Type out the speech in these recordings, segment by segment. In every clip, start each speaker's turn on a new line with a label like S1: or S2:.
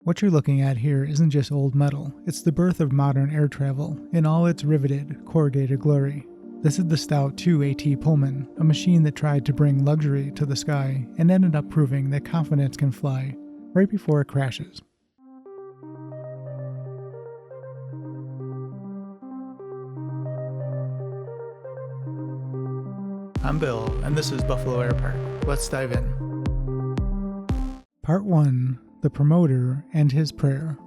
S1: What you're looking at here isn't just old metal, it's the birth of modern air travel in all its riveted, corrugated glory. This is the Stout 2AT Pullman, a machine that tried to bring luxury to the sky and ended up proving that confidence can fly right before it crashes. I'm Bill, and this is Buffalo Air Park. Let's dive in. Part 1. The Promoter and His Prayer.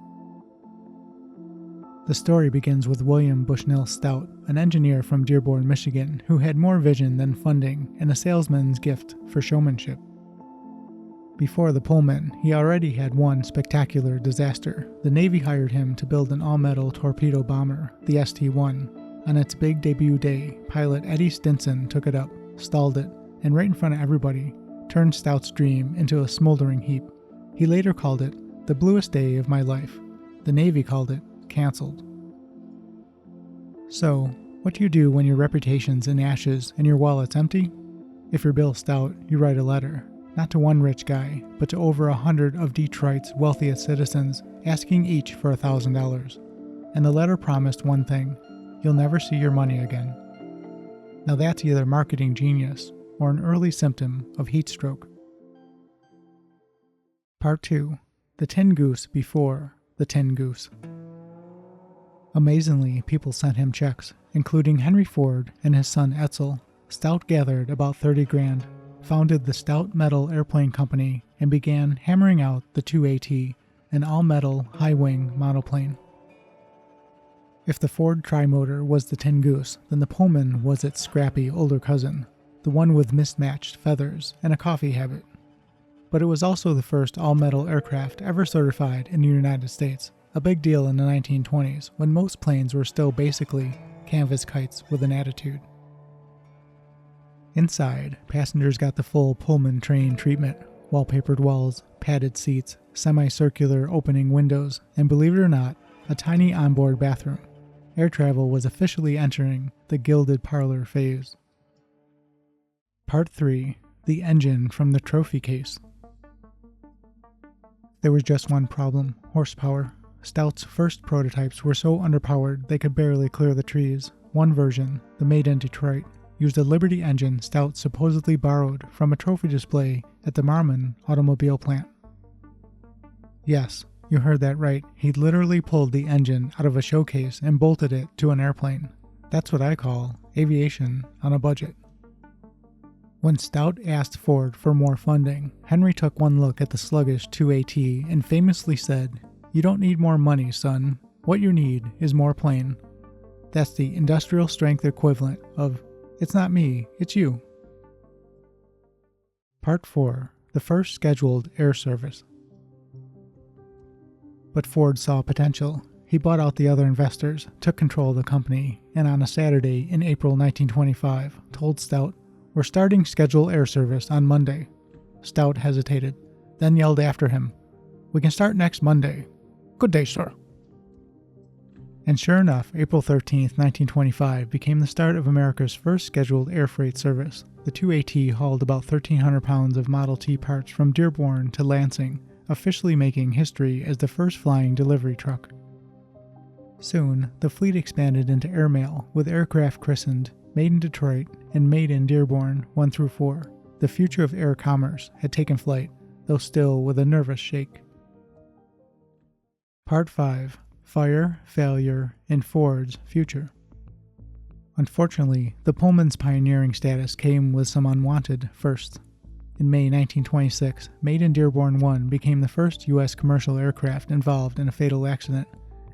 S1: The story begins with William Bushnell Stout, an engineer from Dearborn, Michigan, who had more vision than funding and a salesman's gift for showmanship. Before the Pullman, he already had one spectacular disaster. The Navy hired him to build an all-metal torpedo bomber, the ST-1. On its big debut day, pilot Eddie Stinson took it up, stalled it, and right in front of everybody, turned Stout's dream into a smoldering heap. He later called it the bluest day of my life. The Navy called it canceled. So, what do you do when your reputation's in ashes and your wallet's empty? If you're Bill Stout, you write a letter, not to one rich guy, but to over 100 of Detroit's wealthiest citizens, asking each for $1,000. And the letter promised one thing: you'll never see your money again. Now that's either marketing genius or an early symptom of heat stroke. Part 2. The Tin Goose before the Tin Goose. Amazingly, people sent him checks, including Henry Ford and his son Etzel. Stout gathered about 30 grand, founded the Stout Metal Airplane Company, and began hammering out the 2AT, an all-metal, high-wing monoplane. If the Ford Trimotor was the Tin Goose, then the Pullman was its scrappy older cousin, the one with mismatched feathers and a coffee habit. But it was also the first all-metal aircraft ever certified in the United States, a big deal in the 1920s when most planes were still basically canvas kites with an attitude. Inside, passengers got the full Pullman train treatment: wallpapered walls, padded seats, semicircular opening windows, and believe it or not, a tiny onboard bathroom. Air travel was officially entering the gilded parlor phase. Part 3. The Engine from the Trophy Case. There was just one problem: horsepower. Stout's first prototypes were so underpowered they could barely clear the trees. One version, the made in Detroit, used a Liberty engine Stout supposedly borrowed from a trophy display at the Marmon automobile plant. Yes, you heard that right. He literally pulled the engine out of a showcase and bolted it to an airplane. That's what I call aviation on a budget. When Stout asked Ford for more funding, Henry took one look at the sluggish 2AT and famously said, "You don't need more money, son. What you need is more plane." That's the industrial strength equivalent of, "It's not me, it's you." Part 4. The first scheduled air service. But Ford saw potential. He bought out the other investors, took control of the company, and on a Saturday in April 1925, told Stout, "We're starting scheduled air service on Monday." Stout hesitated, then yelled after him, "We can start next Monday." "Good day, sir." And sure enough, April 13th, 1925 became the start of America's first scheduled air freight service. The 2AT hauled about 1,300 pounds of Model T parts from Dearborn to Lansing, officially making history as the first flying delivery truck. Soon, the fleet expanded into airmail, with aircraft christened Made in Detroit and Made in Dearborn 1 through 4. The future of air commerce had taken flight, though still with a nervous shake. Part 5. Fire, Failure, and Ford's Future. Unfortunately, the Pullman's pioneering status came with some unwanted firsts. In May 1926, Made in Dearborn 1 became the first U.S. commercial aircraft involved in a fatal accident,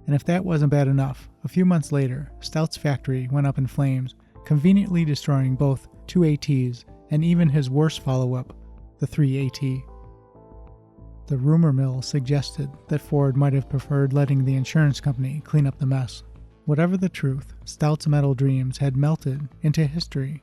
S1: and if that wasn't bad enough, a few months later, Stout's factory went up in flames, conveniently destroying both 2ATs and even his worst follow-up, the 3AT. The rumor mill suggested that Ford might have preferred letting the insurance company clean up the mess. Whatever the truth, Stout's metal dreams had melted into history.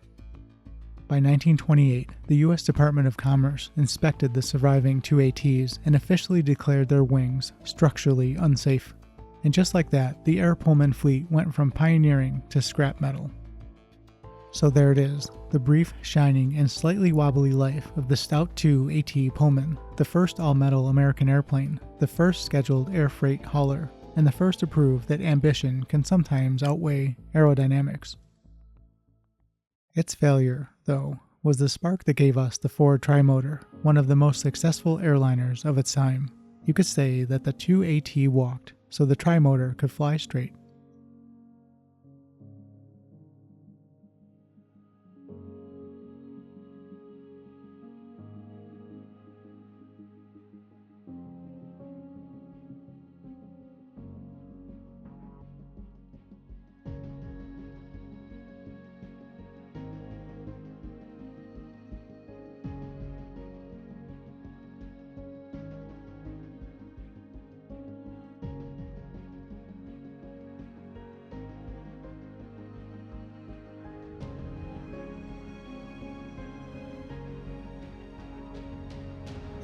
S1: By 1928, the U.S. Department of Commerce inspected the surviving 2ATs and officially declared their wings structurally unsafe. And just like that, the Air Pullman fleet went from pioneering to scrap metal. So there it is, the brief, shining, and slightly wobbly life of the Stout 2AT Pullman, the first all-metal American airplane. the first scheduled air freight hauler, and the first to prove that ambition can sometimes outweigh aerodynamics. Its failure, though, was the spark that gave us the Ford Trimotor, one of the most successful airliners of its time. You could say that the 2AT walked, so the Trimotor could fly straight.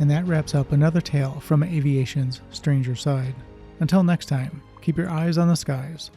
S1: And that wraps up another tale from aviation's stranger side. Until next time, keep your eyes on the skies